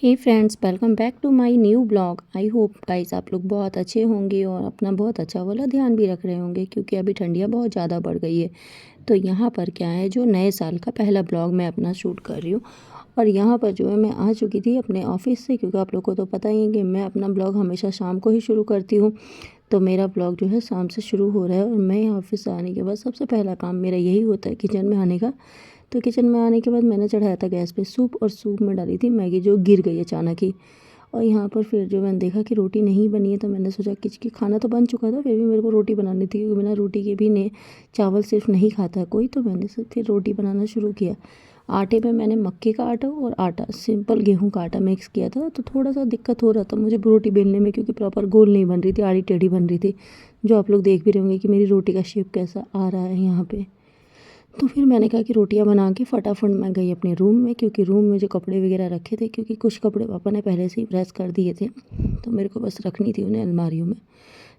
Hey friends, welcome back to my new blog. I hope guys आप लोग बहुत अच्छे होंगे और अपना बहुत अच्छा वाला ध्यान भी रख रहे होंगे, क्योंकि अभी ठंडियाँ बहुत ज़्यादा बढ़ गई है। तो यहाँ पर क्या है, जो नए साल का पहला ब्लॉग मैं अपना शूट कर रही हूँ। और यहाँ पर जो है मैं आ चुकी थी अपने ऑफिस से, क्योंकि आप लोग को तो पता ही है कि मैं अपना ब्लॉग हमेशा शाम को ही शुरू करती हूँ। तो मेरा ब्लॉग जो है शाम से शुरू हो रहा है और मैं ऑफिस से आने के बाद सबसे पहला काम मेरा यही होता है किचन में आने का। तो किचन में आने के बाद मैंने चढ़ाया था गैस पे सूप, और सूप में डाली थी मैगी जो गिर गई अचानक ही। और यहाँ पर फिर जो मैंने देखा कि रोटी नहीं बनी है, तो मैंने सोचा कि खाना तो बन चुका था, फिर भी मेरे को रोटी बनानी थी, क्योंकि बिना रोटी के भी ने चावल सिर्फ नहीं खाता है कोई। तो मैंने फिर रोटी बनाना शुरू किया। आटे में मैंने मक्के का आटा और आटा सिंपल गेहूं का आटा मिक्स किया था। तो थोड़ा सा दिक्कत हो रहा था मुझे रोटी बेलने में, क्योंकि प्रॉपर गोल नहीं बन रही थी, आड़ी टेढ़ी बन रही थी। जो आप लोग देख भी रहे होंगे कि मेरी रोटी का शेप कैसा आ रहा है यहाँ पे। तो फिर मैंने कहा कि रोटियां बना के फटाफट मैं गई अपने रूम में, क्योंकि रूम में जो कपड़े वगैरह रखे थे, क्योंकि कुछ कपड़े पापा ने पहले से ही प्रेस कर दिए थे, तो मेरे को बस रखनी थी उन्हें अलमारियों में।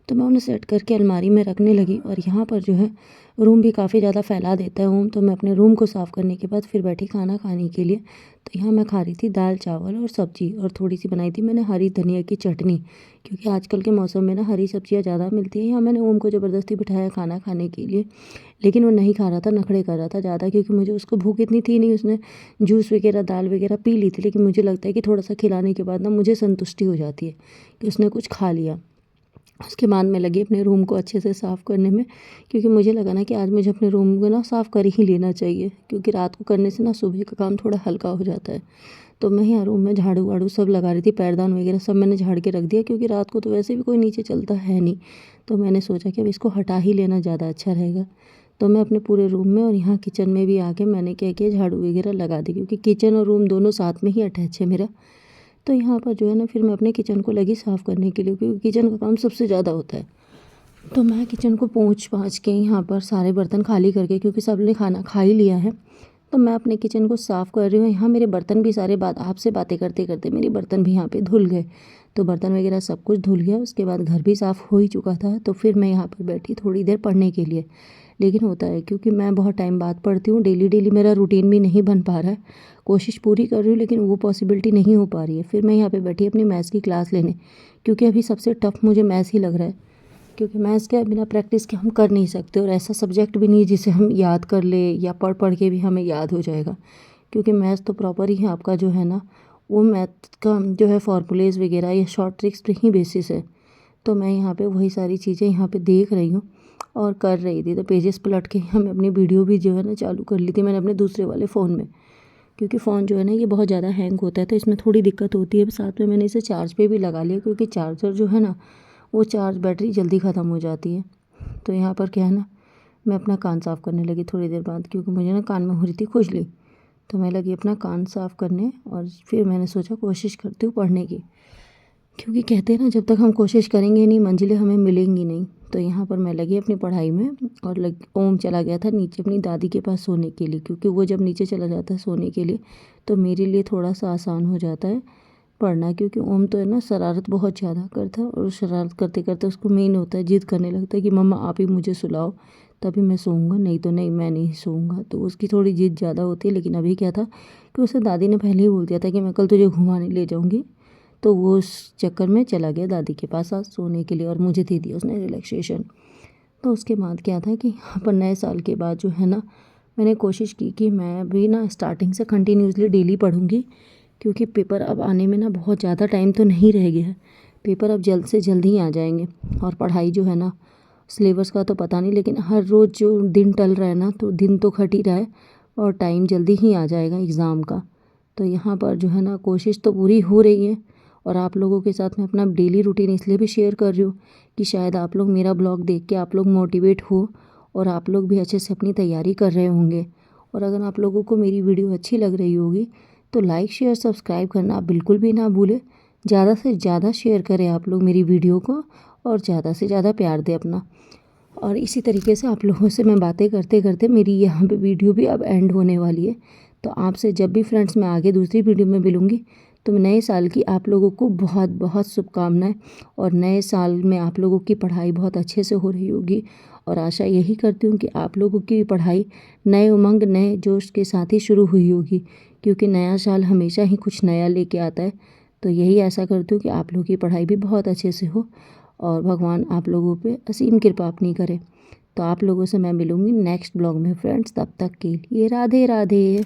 तो मैं उन्हें सेट करके अलमारी में रखने लगी। और यहाँ पर जो है रूम भी काफ़ी ज़्यादा फैला देता है रूम, तो मैं अपने रूम को साफ़ करने के बाद फिर बैठी खाना खाने के लिए। तो यहाँ मैं खा रही थी दाल चावल और सब्जी, और थोड़ी सी बनाई थी मैंने हरी धनिया की चटनी, क्योंकि आजकल के मौसम में ना हरी सब्जियाँ ज़्यादा मिलती हैं। यहाँ मैंने ओम को ज़बरदस्ती बिठाया खाना खाने के लिए, लेकिन वो नहीं खा रहा था, नखरे कर रहा था ज़्यादा, क्योंकि मुझे उसको भूख इतनी थी नहीं। उसने जूस वगैरह दाल वगैरह पी ली थी, लेकिन मुझे लगता है कि थोड़ा सा खिलाने के बाद ना मुझे संतुष्टि हो जाती है कि उसने कुछ खा लिया। उसके बाद मैं लगी अपने रूम को अच्छे से साफ़ करने में, क्योंकि मुझे लगा ना कि आज मुझे अपने रूम को ना साफ़ कर ही लेना चाहिए, क्योंकि रात को करने से ना सुबह का काम थोड़ा हल्का हो जाता है। तो मैं यहाँ रूम में झाड़ू वाड़ू सब लगा रही थी, पैरदान वगैरह सब मैंने झाड़ के रख दिया, क्योंकि रात को तो वैसे भी कोई नीचे चलता है नहीं। तो मैंने सोचा कि अब इसको हटा ही लेना ज़्यादा अच्छा रहेगा। तो मैं अपने पूरे रूम में और यहाँ किचन में भी आके मैंने क्या किया, झाड़ू वगैरह लगा दी, क्योंकि किचन और रूम दोनों साथ में ही अटैच है मेरा। तो यहाँ पर जो है ना फिर मैं अपने किचन को लगी साफ़ करने के लिए, क्योंकि किचन का काम सबसे ज़्यादा होता है। तो मैं किचन को पोंछ पाँछ के यहाँ पर सारे बर्तन खाली करके, क्योंकि सब ने खाना खा ही लिया है, तो मैं अपने किचन को साफ़ कर रही हूँ। यहाँ मेरे बर्तन भी सारे आपसे बातें करते करते मेरे बर्तन भी यहाँ पे धुल गए। तो बर्तन वगैरह सब कुछ धुल गया, उसके बाद घर भी साफ़ हो ही चुका था। तो फिर मैं यहाँ पर बैठी थोड़ी देर पढ़ने के लिए। लेकिन होता है, क्योंकि मैं बहुत टाइम बाद पढ़ती हूँ, डेली डेली मेरा रूटीन भी नहीं बन पा रहा है। कोशिश पूरी कर रही हूँ, लेकिन वो पॉसिबिलिटी नहीं हो पा रही है। फिर मैं यहाँ पर बैठी अपनी मैथ्स की क्लास लेने, क्योंकि अभी सबसे टफ मुझे मैथ्स ही लग रहा है, क्योंकि मैथ्स के बिना प्रैक्टिस के हम कर नहीं सकते। और ऐसा सब्जेक्ट भी नहीं है जिसे हम याद कर ले, या पढ़ पढ़ के भी हमें याद हो जाएगा, क्योंकि मैथ्स तो प्रॉपर ही है आपका जो है ना, वो मैथ का जो है फॉर्मूलेज वगैरह या शॉर्ट ट्रिक्स पे ही बेसिस है। तो मैं यहाँ पे वही सारी चीज़ें यहाँ पे देख रही हूँ और कर रही थी। तो पेजेस पलट के हमें अपनी वीडियो भी जो है ना चालू कर ली थी मैंने अपने दूसरे वाले फ़ोन में, क्योंकि फ़ोन जो है ना ये बहुत ज़्यादा हैंग होता है, तो इसमें थोड़ी दिक्कत होती है। साथ में मैंने इसे चार्ज पे भी लगा लिया, क्योंकि चार्जर जो है ना वो चार्ज बैटरी जल्दी ख़त्म हो जाती है। तो यहाँ पर क्या है ना, मैं अपना कान साफ़ करने लगी थोड़ी देर बाद, क्योंकि मुझे ना कान में हो रही थी खुजली। तो मैं लगी अपना कान साफ़ करने, और फिर मैंने सोचा कोशिश करती हूँ पढ़ने की, क्योंकि कहते हैं ना जब तक हम कोशिश करेंगे नहीं मंजिलें हमें मिलेंगी नहीं। तो यहाँ पर मैं लगी अपनी पढ़ाई में, और ओम चला गया था नीचे अपनी दादी के पास सोने के लिए, क्योंकि वो जब नीचे चला जाता है सोने के लिए तो मेरे लिए थोड़ा सा आसान हो जाता है पढ़ना, क्योंकि ओम तो है ना शरारत बहुत ज़्यादा करता है, और शरारत करते करते उसको मेन होता है, जिद करने लगता है कि मम्मा आप ही मुझे सुलाओ, तभी मैं सोऊंगा, नहीं तो नहीं मैं नहीं सोऊंगा। तो उसकी थोड़ी जिद ज़्यादा होती है। लेकिन अभी क्या था कि उसे दादी ने पहले ही बोल दिया था कि मैं कल तुझे घुमाने ले जाऊँगी, तो वो उस चक्कर में चला गया दादी के पास आज सोने के लिए, और मुझे दे दिया उसने रिलैक्सेशन। तो उसके बाद क्या था कि यहाँ पर नए साल के बाद जो है ना मैंने कोशिश की कि मैं भी ना स्टार्टिंग से कंटिन्यूसली डेली पढ़ूँगी, क्योंकि पेपर अब आने में ना बहुत ज़्यादा टाइम तो नहीं रह गया है। पेपर अब जल्द से जल्द ही आ जाएंगे, और पढ़ाई जो है ना सिलेबस का तो पता नहीं, लेकिन हर रोज़ जो दिन टल रहा है ना, तो दिन तो खट ही रहा है, और टाइम जल्दी ही आ जाएगा एग्ज़ाम का। तो यहाँ पर जो है ना कोशिश तो पूरी हो रही है, और आप लोगों के साथ मैं अपना डेली रूटीन इसलिए भी शेयर कर रही हूँ कि शायद आप लोग मेरा ब्लॉग देख के आप लोग मोटिवेट हो, और आप लोग भी अच्छे से अपनी तैयारी कर रहे होंगे। और अगर आप लोगों को मेरी वीडियो अच्छी लग रही होगी तो लाइक शेयर सब्सक्राइब करना आप बिल्कुल भी ना भूलें। ज़्यादा से ज़्यादा शेयर करें आप लोग मेरी वीडियो को, और ज़्यादा से ज़्यादा प्यार दें अपना। और इसी तरीके से आप लोगों से मैं बातें करते करते मेरी यहाँ पे वीडियो भी अब एंड होने वाली है। तो आपसे जब भी फ्रेंड्स मैं आगे दूसरी वीडियो में मिलूँगी, तो नए साल की आप लोगों को बहुत बहुत शुभकामनाएं, और नए साल में आप लोगों की पढ़ाई बहुत अच्छे से हो रही होगी। और आशा यही करती हूँ कि आप लोगों की पढ़ाई नए उमंग, नए जोश के साथ ही शुरू हुई होगी, क्योंकि नया साल हमेशा ही कुछ नया लेके आता है। तो यही आशा करती हूँ कि आप लोगों की पढ़ाई भी बहुत अच्छे से हो और भगवान आप लोगों पे असीम कृपा अपनी करे। तो आप लोगों से मैं मिलूँगी नेक्स्ट ब्लॉग में फ्रेंड्स, तब तक के लिए राधे राधे।